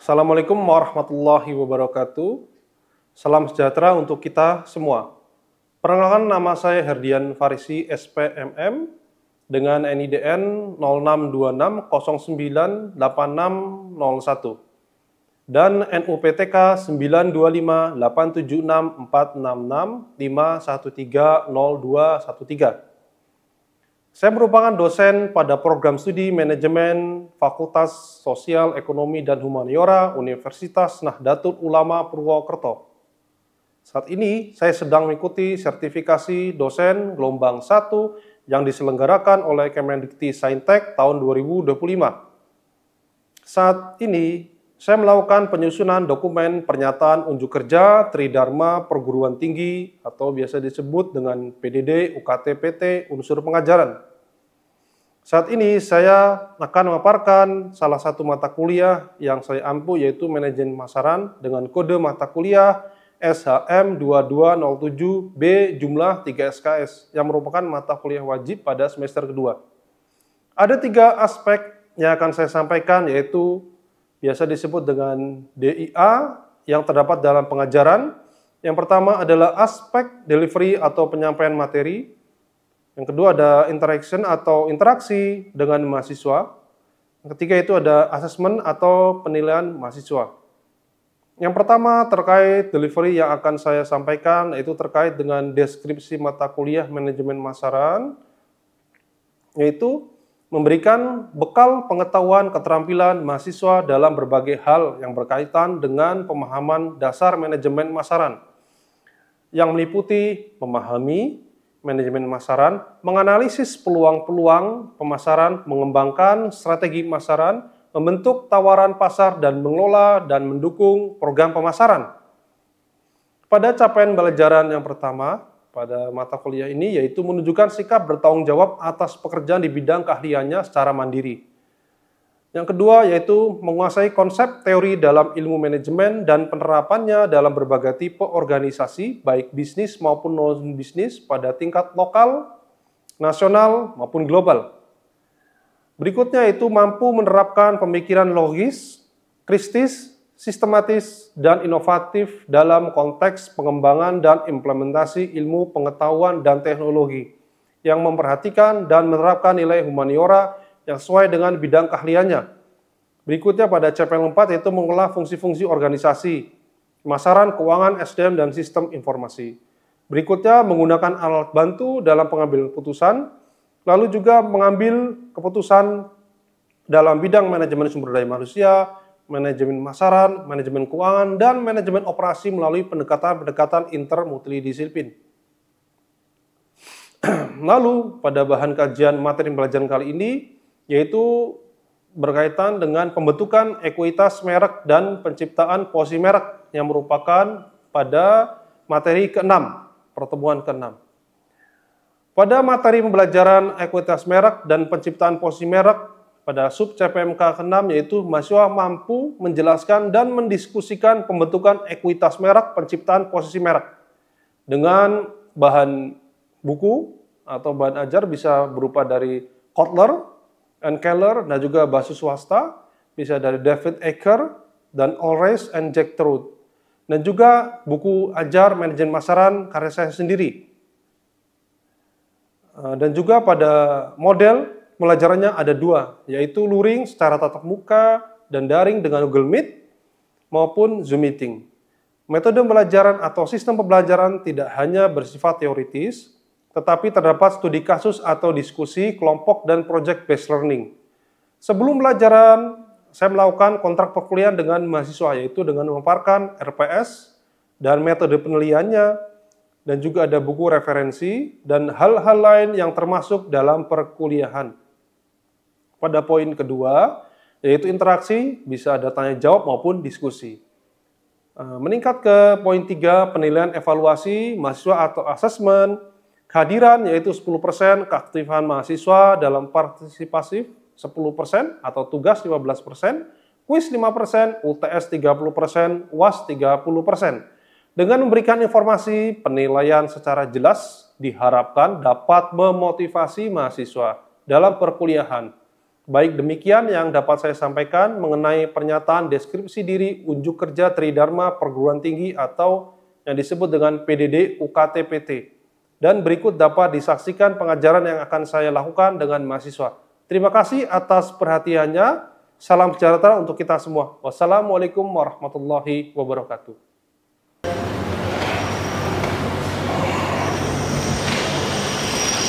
Assalamualaikum warahmatullahi wabarakatuh. Salam sejahtera untuk kita semua. Perkenalkan, nama saya Herdian Farisi SPMM dengan NIDN 0626098601 dan NUPTK 92587646651302213. Saya merupakan dosen pada program studi manajemen Fakultas Sosial, Ekonomi, dan Humaniora Universitas Nahdlatul Ulama Purwokerto. Saat ini saya sedang mengikuti sertifikasi dosen gelombang 1 yang diselenggarakan oleh Kemendikti-Saintek tahun 2025. Saat ini saya melakukan penyusunan dokumen pernyataan unjuk kerja Tridharma Perguruan Tinggi atau biasa disebut dengan PDD UKT PT Unsur Pengajaran. Saat ini saya akan memaparkan salah satu mata kuliah yang saya ampu, yaitu Manajemen Pemasaran dengan kode mata kuliah SHM 2207B jumlah 3 SKS yang merupakan mata kuliah wajib pada semester kedua. Ada 3 aspek yang akan saya sampaikan, yaitu biasa disebut dengan DIA yang terdapat dalam pengajaran. Yang pertama adalah aspek delivery atau penyampaian materi. Yang kedua ada interaction atau interaksi dengan mahasiswa. Yang ketiga itu ada assessment atau penilaian mahasiswa. Yang pertama terkait delivery yang akan saya sampaikan, yaitu terkait dengan deskripsi mata kuliah manajemen pemasaran, yaitu memberikan bekal pengetahuan keterampilan mahasiswa dalam berbagai hal yang berkaitan dengan pemahaman dasar manajemen pemasaran, yang meliputi memahami manajemen pemasaran, menganalisis peluang-peluang pemasaran, mengembangkan strategi pemasaran, membentuk tawaran pasar, dan mengelola dan mendukung program pemasaran. Pada capaian pembelajaran yang pertama pada mata kuliah ini, yaitu menunjukkan sikap bertanggung jawab atas pekerjaan di bidang keahliannya secara mandiri. Yang kedua yaitu menguasai konsep teori dalam ilmu manajemen dan penerapannya dalam berbagai tipe organisasi, baik bisnis maupun non-bisnis pada tingkat lokal, nasional maupun global. Berikutnya itu mampu menerapkan pemikiran logis, kritis, sistematis, dan inovatif dalam konteks pengembangan dan implementasi ilmu pengetahuan dan teknologi yang memperhatikan dan menerapkan nilai humaniora yang sesuai dengan bidang keahliannya. Berikutnya pada capaian 4 yaitu mengolah fungsi-fungsi organisasi, pemasaran, keuangan, SDM, dan sistem informasi. Berikutnya menggunakan alat bantu dalam pengambilan keputusan, lalu juga mengambil keputusan dalam bidang manajemen sumber daya manusia, manajemen pemasaran, manajemen keuangan, dan manajemen operasi melalui pendekatan-pendekatan intermultidisiplin. Lalu pada bahan kajian materi pembelajaran kali ini yaitu berkaitan dengan pembentukan ekuitas merek dan penciptaan posisi merek yang merupakan pada materi ke-6, pertemuan ke-6. Pada materi pembelajaran ekuitas merek dan penciptaan posisi merek pada sub CPMK ke-6 yaitu mahasiswa mampu menjelaskan dan mendiskusikan pembentukan ekuitas merek, penciptaan posisi merek dengan bahan buku atau bahan ajar bisa berupa dari Kotler and Keller dan juga bahasa swasta, bisa dari David Eker dan Ulrich and Jack Truth, dan juga buku ajar manajemen pemasaran karya saya sendiri. Dan juga pada model pembelajarannya ada 2, yaitu luring secara tatap muka dan daring dengan Google Meet maupun Zoom Meeting. Metode pembelajaran atau sistem pembelajaran tidak hanya bersifat teoritis, tetapi terdapat studi kasus atau diskusi, kelompok, dan project based learning. Sebelum pembelajaran, saya melakukan kontrak perkuliahan dengan mahasiswa, yaitu dengan memaparkan RPS dan metode penilaiannya, dan juga ada buku referensi, dan hal-hal lain yang termasuk dalam perkuliahan. Pada poin kedua, yaitu interaksi, bisa ada tanya jawab maupun diskusi. Meningkat ke poin 3, penilaian evaluasi mahasiswa atau assessment, kehadiran yaitu 10%, keaktifan mahasiswa dalam partisipasif 10% atau tugas 15%, kuis 5%, UTS 30%, UAS 30%. Dengan memberikan informasi penilaian secara jelas diharapkan dapat memotivasi mahasiswa dalam perkuliahan Baik, demikian yang dapat saya sampaikan mengenai pernyataan deskripsi diri unjuk kerja Tridharma Perguruan Tinggi atau yang disebut dengan PDD UKT PT. Dan berikut dapat disaksikan pengajaran yang akan saya lakukan dengan mahasiswa. Terima kasih atas perhatiannya. Salam sejahtera untuk kita semua. Wassalamualaikum warahmatullahi wabarakatuh.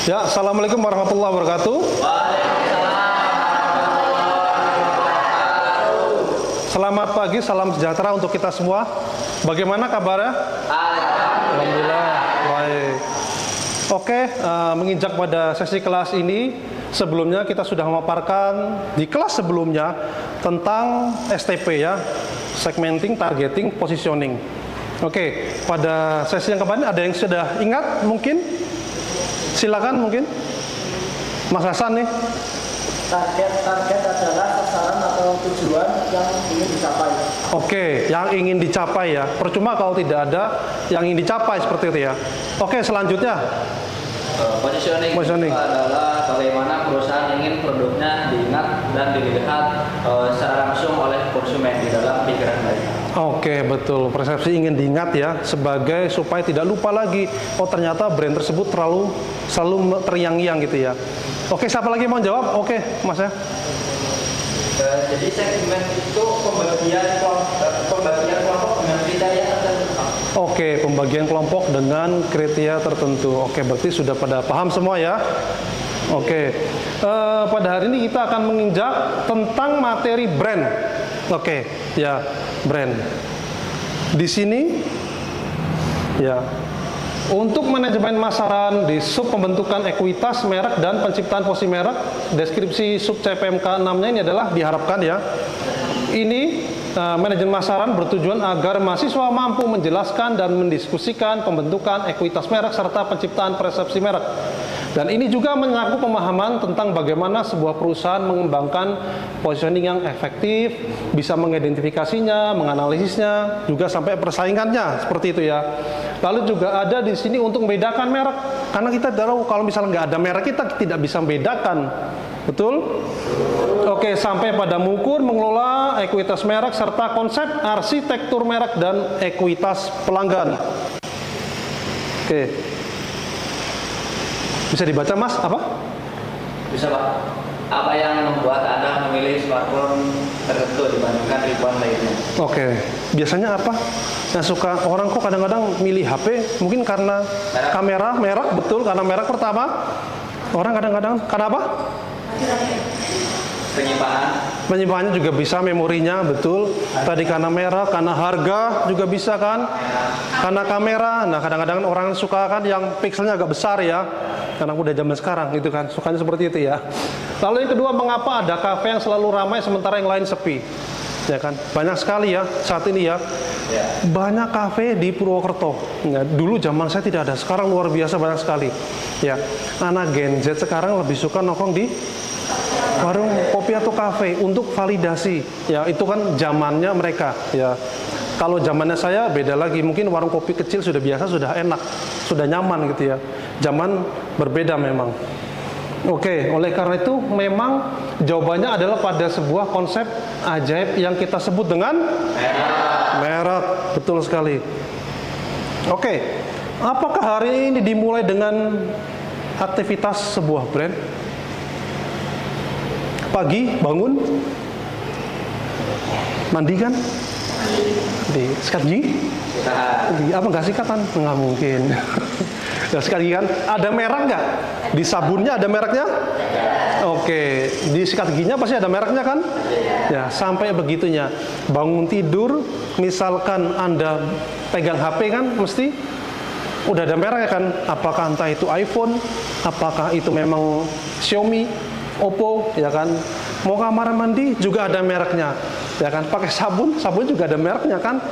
Ya, assalamualaikum warahmatullahi wabarakatuh. Selamat pagi, salam sejahtera untuk kita semua. Bagaimana kabarnya? Alhamdulillah, baik. Oke, menginjak pada sesi kelas ini, sebelumnya kita sudah memaparkan di kelas sebelumnya tentang STP ya, segmenting, targeting, positioning. Oke, pada sesi yang kemarin ada yang sudah ingat mungkin? Silakan mungkin, Mas Hasan nih. Target adalah sasaran atau tujuan yang ingin dicapai. Oke, yang ingin dicapai ya. Percuma kalau tidak ada yang ingin dicapai seperti itu ya. Oke, selanjutnya. Positioning itu adalah bagaimana perusahaan ingin produknya diingat dan dilihat secara langsung oleh konsumen di dalam pikiran mereka. Oke, betul. Persepsi ingin diingat ya, sebagai supaya tidak lupa lagi. Oh, ternyata brand tersebut selalu terngiang-ngiang gitu ya. Oke, siapa lagi mau jawab? Oke, Mas ya. Jadi segmen itu pembagian kelompok dengan kriteria tertentu. Oke, pembagian kelompok dengan kriteria tertentu. Oke, berarti sudah pada paham semua ya. Oke, pada hari ini kita akan menginjak tentang materi brand. Oke, ya, brand. Di sini, ya, untuk manajemen pemasaran di sub pembentukan ekuitas merek dan penciptaan posisi merek, deskripsi sub CPMK 6-nya ini adalah diharapkan ya. Ini manajemen pemasaran bertujuan agar mahasiswa mampu menjelaskan dan mendiskusikan pembentukan ekuitas merek serta penciptaan persepsi merek. Dan ini juga mencakup pemahaman tentang bagaimana sebuah perusahaan mengembangkan positioning yang efektif, bisa mengidentifikasinya, menganalisisnya, juga sampai persaingannya, seperti itu ya. Lalu juga ada di sini untuk membedakan merek, karena kita tahu kalau misalnya nggak ada merek kita tidak bisa membedakan, betul? Oke, sampai pada mengukur, mengelola ekuitas merek serta konsep arsitektur merek dan ekuitas pelanggan. Oke. Bisa dibaca Mas, apa? Bisa Pak. Apa yang membuat Anda memilih smartphone tertentu dibandingkan ribuan lainnya? Oke, biasanya apa? Yang suka orang kok kadang-kadang milih HP mungkin karena merek. Kamera, merek, betul, karena merek pertama. Orang kadang-kadang karena apa? Penyimpanannya juga bisa, memorinya, betul. Tadi karena merek, karena harga juga bisa kan? Karena kamera. Nah, kadang-kadang orang suka kan yang pixelnya agak besar ya. Karena udah zaman sekarang gitu kan, sukanya seperti itu ya. Lalu yang kedua, mengapa ada kafe yang selalu ramai sementara yang lain sepi? Ya kan, banyak sekali ya saat ini ya. Banyak kafe di Purwokerto. Ya, dulu zaman saya tidak ada, sekarang luar biasa banyak sekali. Ya, anak Gen Z sekarang lebih suka nongkrong di warung kopi atau kafe untuk validasi. Ya, itu kan zamannya mereka. Ya, kalau zamannya saya beda lagi. Mungkin warung kopi kecil sudah biasa, sudah enak, sudah nyaman gitu ya. Zaman berbeda memang. Oke, oleh karena itu memang jawabannya adalah pada sebuah konsep ajaib yang kita sebut dengan merek. Betul sekali. Oke, apakah hari ini dimulai dengan aktivitas sebuah brand? Pagi bangun, mandi kan? Sikat gigi? Apa nggak sikat kan? Nggak mungkin. Ya, sekali kan, ada merek nggak? Di sabunnya ada mereknya? Oke, di sikat giginya pasti ada mereknya kan? Ya, sampai begitunya. Bangun tidur, misalkan Anda pegang HP kan, mesti udah ada mereknya kan? Apakah entah itu iPhone, apakah itu memang Xiaomi, Oppo, ya kan? Mau kamar mandi juga ada mereknya, ya kan? Pakai sabun juga ada mereknya kan?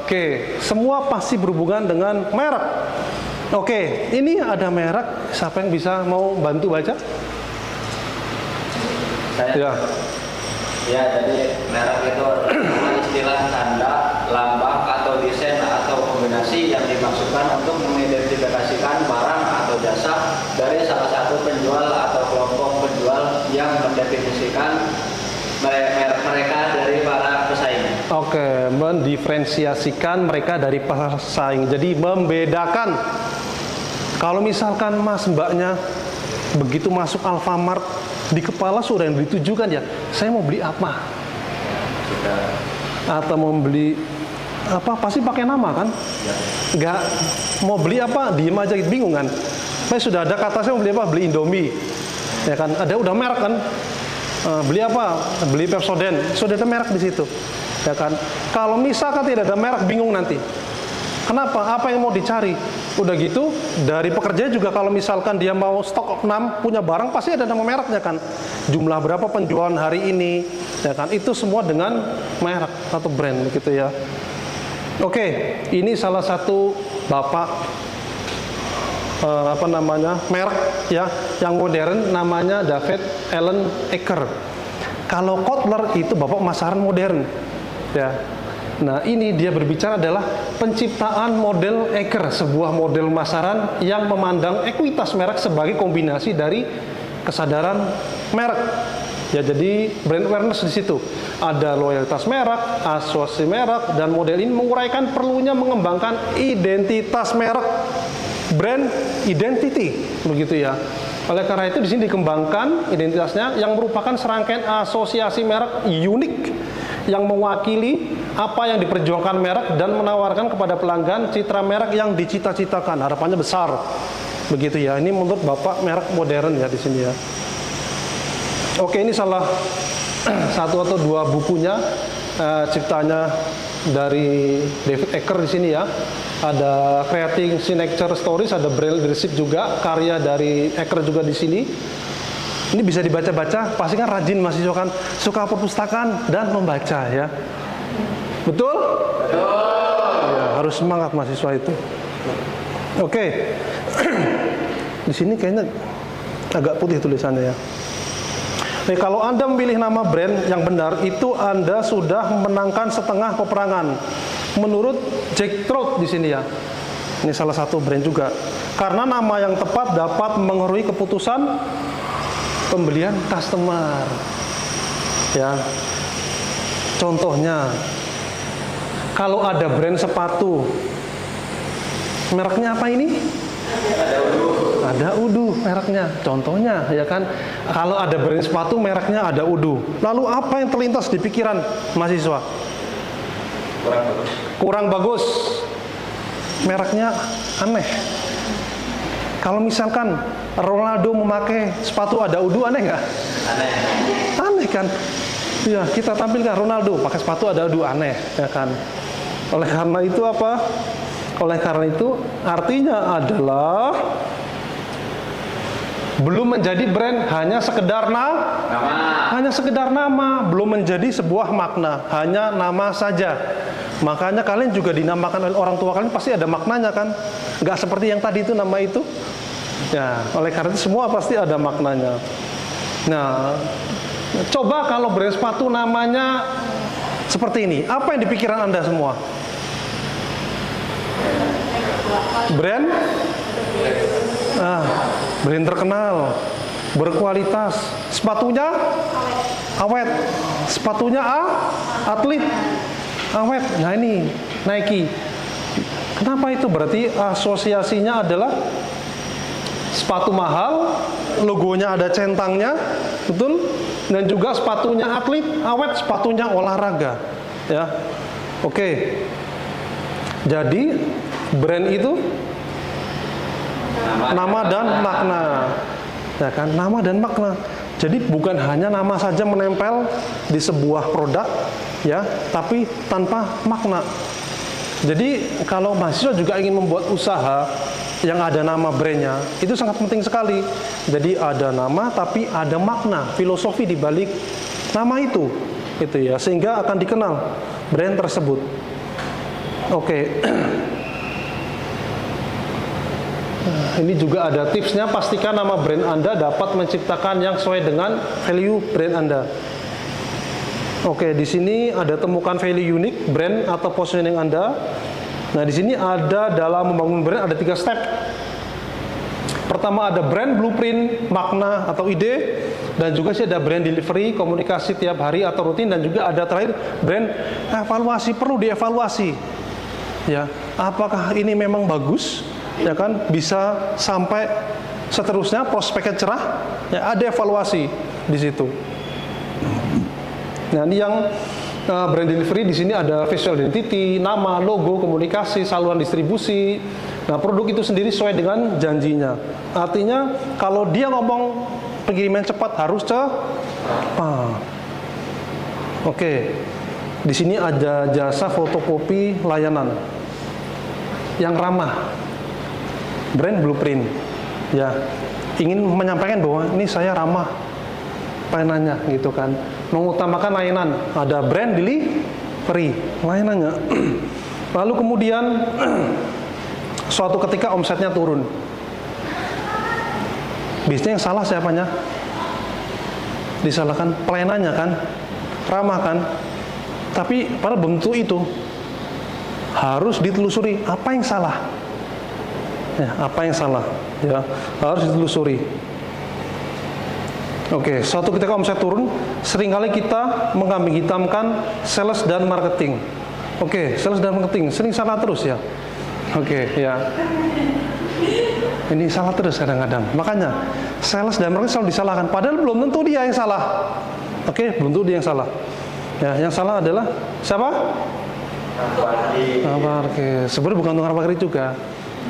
Oke, semua pasti berhubungan dengan merek. Oke, ini ada merek. Siapa yang bisa mau bantu baca? Saya. Ya, jadi merek itu adalah istilah tanda, lambang atau desain atau kombinasi yang dimaksudkan untuk mengidentifikasikan barang atau jasa dari salah satu penjual atau kelompok penjual yang mendefinisikan Oke, mendiferensiasikan mereka dari pesaing. Jadi membedakan. Kalau misalkan mas mbaknya begitu masuk Alfamart, di kepala sudah yang ditujukan ya, saya mau beli apa? Atau mau beli apa? Pasti pakai nama kan? Nggak mau beli apa? Diem aja gitu, bingung kan? Saya sudah ada kata saya mau beli apa? Beli Indomie, ya kan? Ada udah merek kan? Beli apa? Beli Pepsodent, sudah ada merek di situ, ya kan? Kalau misalkan tidak ada merek, bingung nanti. Kenapa? Apa yang mau dicari? Udah gitu, dari pekerja juga kalau misalkan dia mau stok 6 punya barang, pasti ada nama mereknya kan. Jumlah berapa penjualan hari ini, ya kan. Itu semua dengan merek atau brand gitu ya. Oke, ini salah satu bapak merek ya yang modern, namanya David Allen Ecker. Kalau Kotler itu bapak pemasaran modern ya. Nah, ini dia berbicara adalah penciptaan model Ecker, sebuah model pemasaran yang memandang ekuitas merek sebagai kombinasi dari kesadaran merek. Ya, jadi brand awareness di situ. Ada loyalitas merek, asosiasi merek, dan model ini menguraikan perlunya mengembangkan identitas merek, brand identity, begitu ya. Oleh karena itu di sini dikembangkan identitasnya yang merupakan serangkaian asosiasi merek unik yang mewakili apa yang diperjuangkan merek dan menawarkan kepada pelanggan citra merek yang dicita-citakan. Harapannya besar, begitu ya. Ini menurut bapak merek modern ya di sini ya. Oke, ini salah satu atau dua bukunya, ciptanya dari David Ecker di sini ya. Ada Creating Signature Stories, ada Brand Leadership juga, karya dari Ecker juga di sini. Ini bisa dibaca-baca, pasti kan rajin mahasiswa kan, suka perpustakaan dan membaca ya. Betul? Betul. Ya, harus semangat mahasiswa itu. Oke. Di sini kayaknya agak putih tulisannya ya. Nah, kalau Anda memilih nama brand yang benar, itu Anda sudah memenangkan setengah peperangan. Menurut Jack Trout di sini ya. Ini salah satu brand juga. Karena nama yang tepat dapat mengaruhi keputusan pembelian customer. Ya. Contohnya, kalau ada brand sepatu, mereknya apa ini? Ada Udu mereknya. Contohnya, ya kan? Kalau ada brand sepatu, mereknya ada Udu. Lalu apa yang terlintas di pikiran mahasiswa? Kurang bagus. Mereknya aneh. Kalau misalkan Ronaldo memakai sepatu ada Udu, aneh nggak? Aneh. Aneh kan? Ya, kita tampilkan Ronaldo pakai sepatu ada Udu, aneh, ya kan? Oleh karena itu apa? Oleh karena itu artinya adalah belum menjadi brand, hanya sekedar nama. Hanya sekedar nama, belum menjadi sebuah makna, hanya nama saja. Makanya kalian juga dinamakan oleh orang tua kalian pasti ada maknanya kan? Nggak seperti yang tadi itu nama itu. Ya, oleh karena itu semua pasti ada maknanya. Nah, coba kalau brand sepatu namanya seperti ini, apa yang di pikiran Anda semua? Brand? Brand terkenal, berkualitas. Sepatunya awet. Sepatunya atlet, awet. Nah ini Nike. Kenapa itu? Berarti asosiasinya adalah sepatu mahal, logonya ada centangnya, betul? Dan juga sepatunya atlet, awet, sepatunya olahraga. Ya, oke. Jadi brand itu nama dan makna, ya kan? Nama dan makna. Jadi bukan hanya nama saja menempel di sebuah produk, ya, tapi tanpa makna. Jadi kalau mahasiswa juga ingin membuat usaha yang ada nama brandnya, itu sangat penting sekali. Jadi ada nama tapi ada makna, filosofi di balik nama itu ya, sehingga akan dikenal brand tersebut. Oke. Ini juga ada tipsnya, pastikan nama brand Anda dapat menciptakan yang sesuai dengan value brand Anda. Oke, di sini ada temukan value unik brand atau positioning Anda. Nah, di sini ada dalam membangun brand ada 3 step. Pertama ada brand blueprint, makna atau ide. Dan juga sih ada brand delivery, komunikasi tiap hari atau rutin, dan juga ada terakhir brand evaluasi, perlu dievaluasi. Ya, apakah ini memang bagus? Ya kan, bisa sampai seterusnya prospeknya cerah. Ya, ada evaluasi di situ. Nah, ini yang brand delivery di sini ada visual identity, nama, logo, komunikasi, saluran distribusi. Nah, produk itu sendiri sesuai dengan janjinya. Artinya kalau dia ngomong pengiriman cepat harus cepat. Oke. Di sini ada jasa fotokopi layanan yang ramah. Brand blueprint. Ya, ingin menyampaikan bahwa ini saya ramah pelayanannya gitu kan. Mengutamakan layanan. Ada brand delivery layanannya. Lalu kemudian suatu ketika omsetnya turun. Bisnisnya yang salah siapanya? Disalahkan pelayanannya kan, ramah kan. Tapi pada bentuk itu harus ditelusuri apa yang salah. Ya, apa yang salah? Ya, harus ditelusuri. Oke, suatu ketika omset turun, seringkali kita mengkambing hitamkan sales dan marketing. Oke, sales dan marketing sering salah terus ya. Oke, ya. Ini salah terus kadang-kadang. Makanya sales dan marketing selalu disalahkan. Padahal belum tentu dia yang salah. Oke, belum tentu dia yang salah. Ya, yang salah adalah siapa? Parkir. Sebenarnya bukan tukang parkir juga.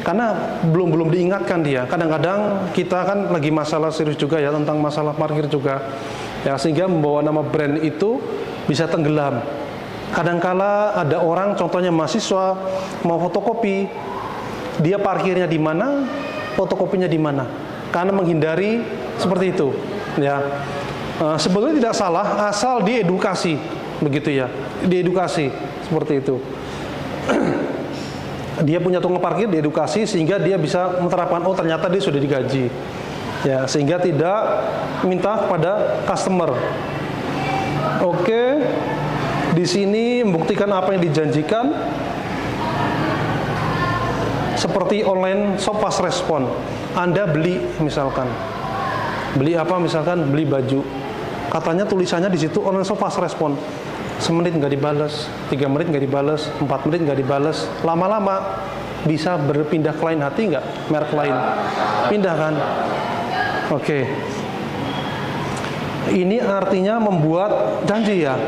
Karena belum diingatkan dia. Kadang-kadang kita kan lagi masalah serius juga ya tentang masalah parkir juga. Ya, sehingga membawa nama brand itu bisa tenggelam. Kadangkala ada orang, contohnya mahasiswa mau fotokopi, dia parkirnya di mana, fotokopinya di mana, karena menghindari seperti itu. Ya, sebetulnya tidak salah, asal diedukasi, begitu ya, diedukasi seperti itu. Dia punya tukang parkir, diedukasi sehingga dia bisa menerapkan, oh ternyata dia sudah digaji, ya, sehingga tidak minta kepada customer. Oke. Di sini membuktikan apa yang dijanjikan, seperti online shop fast respon. Anda beli misalkan, beli apa misalkan, beli baju. Katanya tulisannya di situ online shop fast respon. Semenit nggak dibalas, 3 menit nggak dibalas, 4 menit nggak dibalas. Lama-lama bisa berpindah ke lain hati nggak? Merek lain, pindah kan? Oke. Ini artinya membuat janji ya.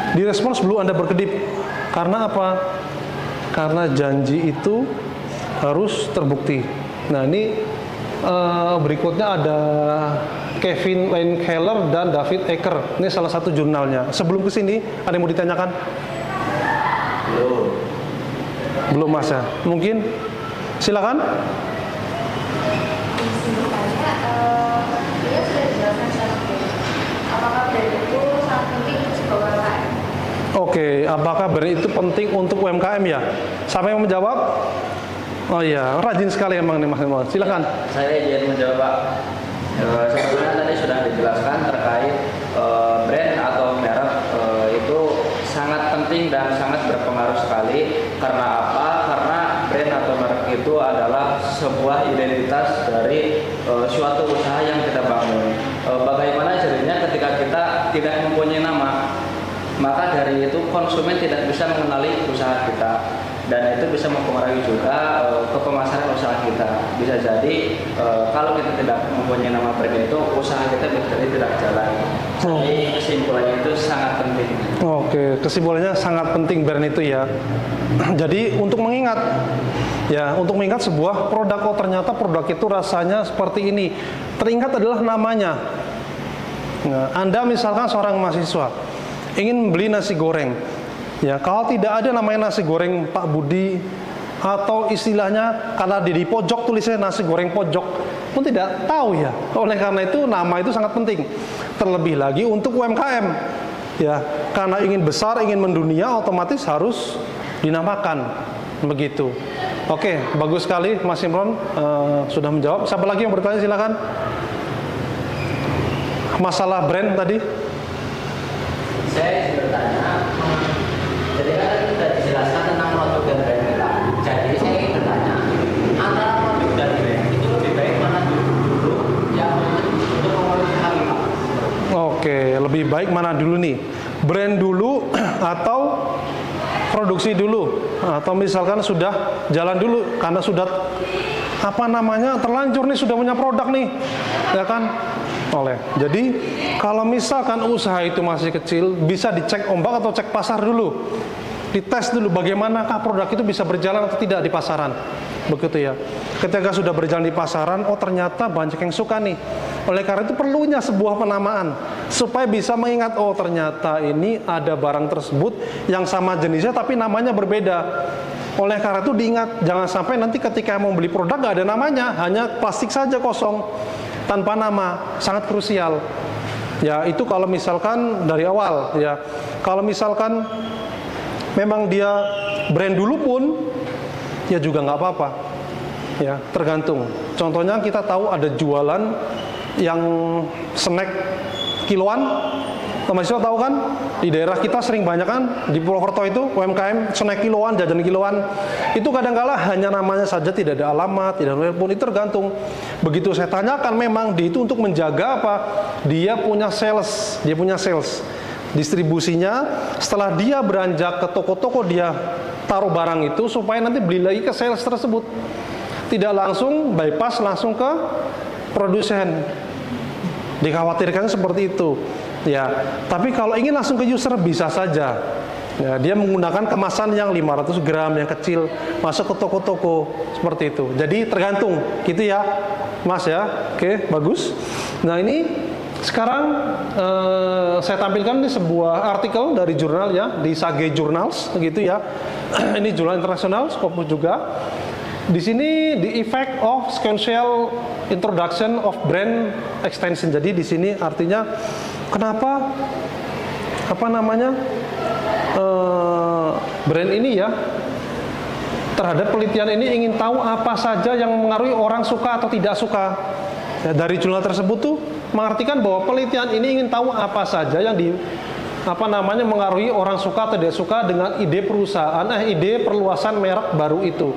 Direspon sebelum Anda berkedip. Karena apa? Karena janji itu harus terbukti. Nah, ini berikutnya ada Kevin Lane Keller dan David Ecker. Ini salah satu jurnalnya. Sebelum ke sini, ada yang mau ditanyakan? Belum Mas ya? Mungkin? Silakan. Dia sudah dijelaskan apakah brand itu sangat penting untuk sebuah UMKM? Oke, apakah brand itu penting untuk UMKM ya? Siapa yang menjawab? Oh iya, rajin sekali emang nih Mas Imron. Silakan. Saya izin menjawab, Pak. Sebetulnya tadi sudah dijelaskan terkait brand atau merek itu sangat penting dan sangat berpengaruh sekali. Karena apa? Karena brand atau merek itu adalah sebuah identitas dari suatu usaha yang kita bangun. Bagaimana jadinya ketika kita tidak mempunyai nama, maka dari itu konsumen tidak bisa mengenali usaha kita, dan itu bisa mempengaruhi juga ke pemasaran usaha kita. Bisa jadi kalau kita tidak mempunyai nama brand itu, usaha kita bisa jadi tidak jalan. Jadi kesimpulannya itu sangat penting. Oke, kesimpulannya sangat penting brand itu ya. Jadi untuk mengingat ya, untuk mengingat sebuah produk, oh ternyata produk itu rasanya seperti ini. Teringat adalah namanya. Nah, Anda misalkan seorang mahasiswa ingin beli nasi goreng. Ya, kalau tidak ada namanya nasi goreng Pak Budi, atau istilahnya karena di pojok tulisnya nasi goreng pojok, pun tidak tahu ya. Oleh karena itu nama itu sangat penting. Terlebih lagi untuk UMKM. Ya, karena ingin besar, ingin mendunia, otomatis harus dinamakan. Begitu. Oke, bagus sekali Mas Imron sudah menjawab. Siapa lagi yang bertanya, silakan. Masalah brand tadi. Saya bertanya, jadi kan sudah dijelaskan tentang produk dan brand kita. Jadi saya ingin bertanya, antara produk dan brand itu lebih baik mana dulu yang untuk memulai usaha kita? brand dulu atau produksi dulu, atau misalkan sudah jalan dulu karena sudah terlanjur nih, sudah punya produk nih, ya kan? Jadi kalau misalkan usaha itu masih kecil, bisa dicek ombak atau cek pasar dulu, dites dulu bagaimanakah produk itu bisa berjalan atau tidak di pasaran, begitu ya. Ketika sudah berjalan di pasaran, oh ternyata banyak yang suka nih. Oleh karena itu perlunya sebuah penamaan supaya bisa mengingat, oh ternyata ini ada barang tersebut yang sama jenisnya tapi namanya berbeda. Oleh karena itu diingat, jangan sampai nanti ketika mau beli produk nggak ada namanya, hanya plastik saja kosong tanpa nama, sangat krusial. Ya itu kalau misalkan dari awal ya. Kalau misalkan memang dia brand dulu pun ya juga nggak apa-apa. Ya tergantung. Contohnya kita tahu ada jualan yang snack kiloan. Mahasiswa tahu kan, di daerah kita sering banyak kan, di Purwokerto itu UMKM snack kiloan, jajan kiloan. Itu kadang-kala hanya namanya saja, tidak ada alamat, tidak ada pun, itu tergantung. Begitu saya tanyakan, memang di itu untuk menjaga apa? Dia punya sales, distribusinya. Setelah dia beranjak ke toko-toko, dia taruh barang itu supaya nanti beli lagi ke sales tersebut. Tidak langsung bypass langsung ke produsen. Dikhawatirkan seperti itu. Ya, tapi kalau ingin langsung ke user bisa saja. Ya, dia menggunakan kemasan yang 500 gram yang kecil, masuk ke toko-toko seperti itu. Jadi tergantung, gitu ya, Mas ya. Oke, bagus. Nah ini sekarang saya tampilkan di sebuah artikel dari jurnal ya, di Sage Journals, gitu ya. Ini jurnal internasional, Scopus juga. Di sini the effect of sequential introduction of brand extension. Jadi di sini artinya kenapa brand ini ya, terhadap penelitian ini ingin tahu apa saja yang mengaruhi orang suka atau tidak suka. Ya, dari jurnal tersebut tuh mengartikan bahwa penelitian ini ingin tahu apa saja yang mengaruhi orang suka atau tidak suka dengan ide ide perluasan merek baru itu.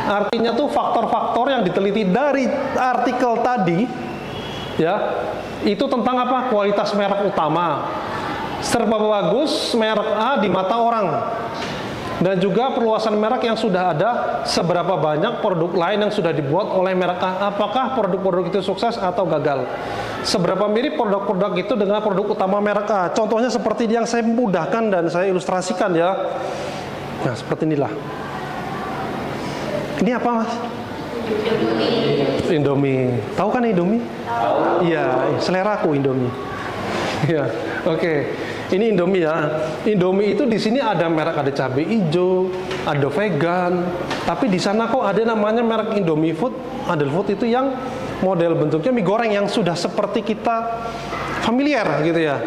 Artinya tuh faktor-faktor yang diteliti dari artikel tadi ya, itu tentang apa? Kualitas merek utama, serba bagus merek A di mata orang, dan juga perluasan merek yang sudah ada, seberapa banyak produk lain yang sudah dibuat oleh merek A, apakah produk-produk itu sukses atau gagal, seberapa mirip produk-produk itu dengan produk utama merek A. Contohnya seperti yang saya mudahkan dan saya ilustrasikan ya. Nah seperti inilah. Ini apa Mas? Indomie. Tahu kan Indomie? Tahu. Iya, selera aku Indomie. Iya, oke. Ini Indomie ya. Indomie itu di sini ada merek, ada cabai hijau, ada vegan. Tapi di sana kok ada namanya merek Indomie Food, Adult Food itu yang model bentuknya mie goreng yang sudah seperti kita familiar gitu ya.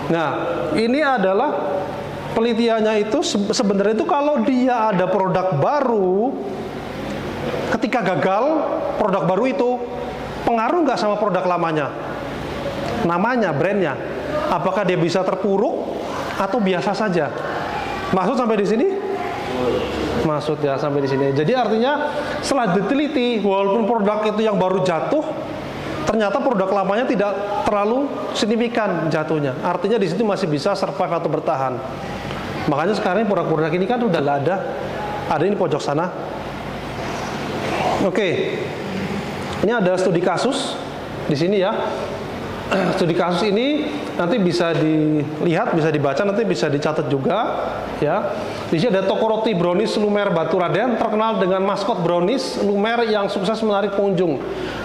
Nah, ini adalah penelitiannya itu sebenarnya itu kalau dia ada produk baru, ketika gagal produk baru itu pengaruh nggak sama produk lamanya, namanya, brandnya, apakah dia bisa terpuruk atau biasa saja? Maksud sampai di sini? Maksud ya sampai di sini. Jadi artinya setelah diteliti, walaupun produk itu yang baru jatuh, ternyata produk lamanya tidak terlalu signifikan jatuhnya. Artinya di situ masih bisa survive atau bertahan. Makanya sekarang produk-produk ini kan udah nggak ada. Ada ini pojok sana. Oke, ini ada studi kasus di sini ya. Studi kasus ini nanti bisa dilihat, bisa dibaca, nanti bisa dicatat juga ya. Di sini ada toko roti brownies Lumer Batu Raden, terkenal dengan maskot brownies Lumer yang sukses menarik pengunjung.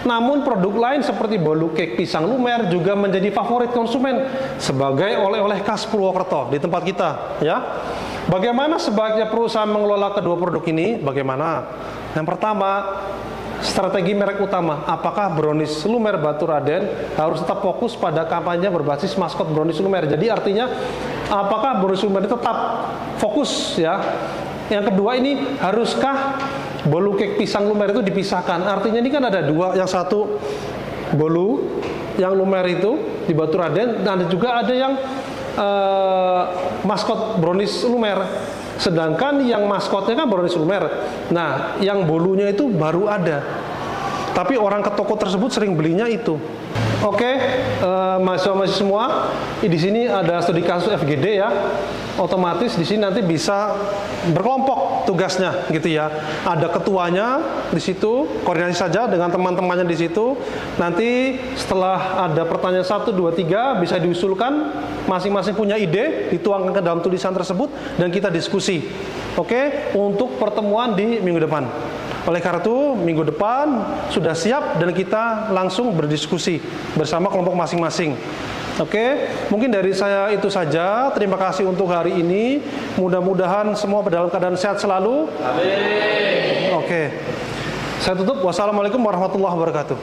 Namun produk lain seperti bolu cake pisang Lumer juga menjadi favorit konsumen sebagai oleh-oleh khas Purwokerto di tempat kita ya. Bagaimana sebaiknya perusahaan mengelola kedua produk ini? Bagaimana? Yang pertama, strategi merek utama. Apakah brownies Lumer Batu Raden harus tetap fokus pada kampanye berbasis maskot brownies Lumer? Jadi artinya apakah brownies Lumer itu tetap fokus ya? Yang kedua ini, haruskah bolu cake pisang Lumer itu dipisahkan? Artinya ini kan ada dua, yang satu bolu yang Lumer itu di Batu Raden, dan juga ada yang maskot brownies Lumer. Sedangkan yang maskotnya kan brownies Lumer. Nah, yang bolunya itu baru ada. Tapi orang ke toko tersebut sering belinya itu. Oke, mahasiswa-mahasiswa semua, di sini ada studi kasus FGD ya. Otomatis di sini nanti bisa berkelompok tugasnya gitu ya. Ada ketuanya di situ, koordinasi saja dengan teman-temannya di situ. Nanti setelah ada pertanyaan 1, 2, 3 bisa diusulkan, masing-masing punya ide, dituangkan ke dalam tulisan tersebut dan kita diskusi. Oke, untuk pertemuan di minggu depan. Oleh karena itu, minggu depan sudah siap dan kita langsung berdiskusi bersama kelompok masing-masing. Oke, mungkin dari saya itu saja. Terima kasih untuk hari ini. Mudah-mudahan semua dalam keadaan sehat selalu. Amin. Oke, saya tutup. Wassalamualaikum warahmatullahi wabarakatuh.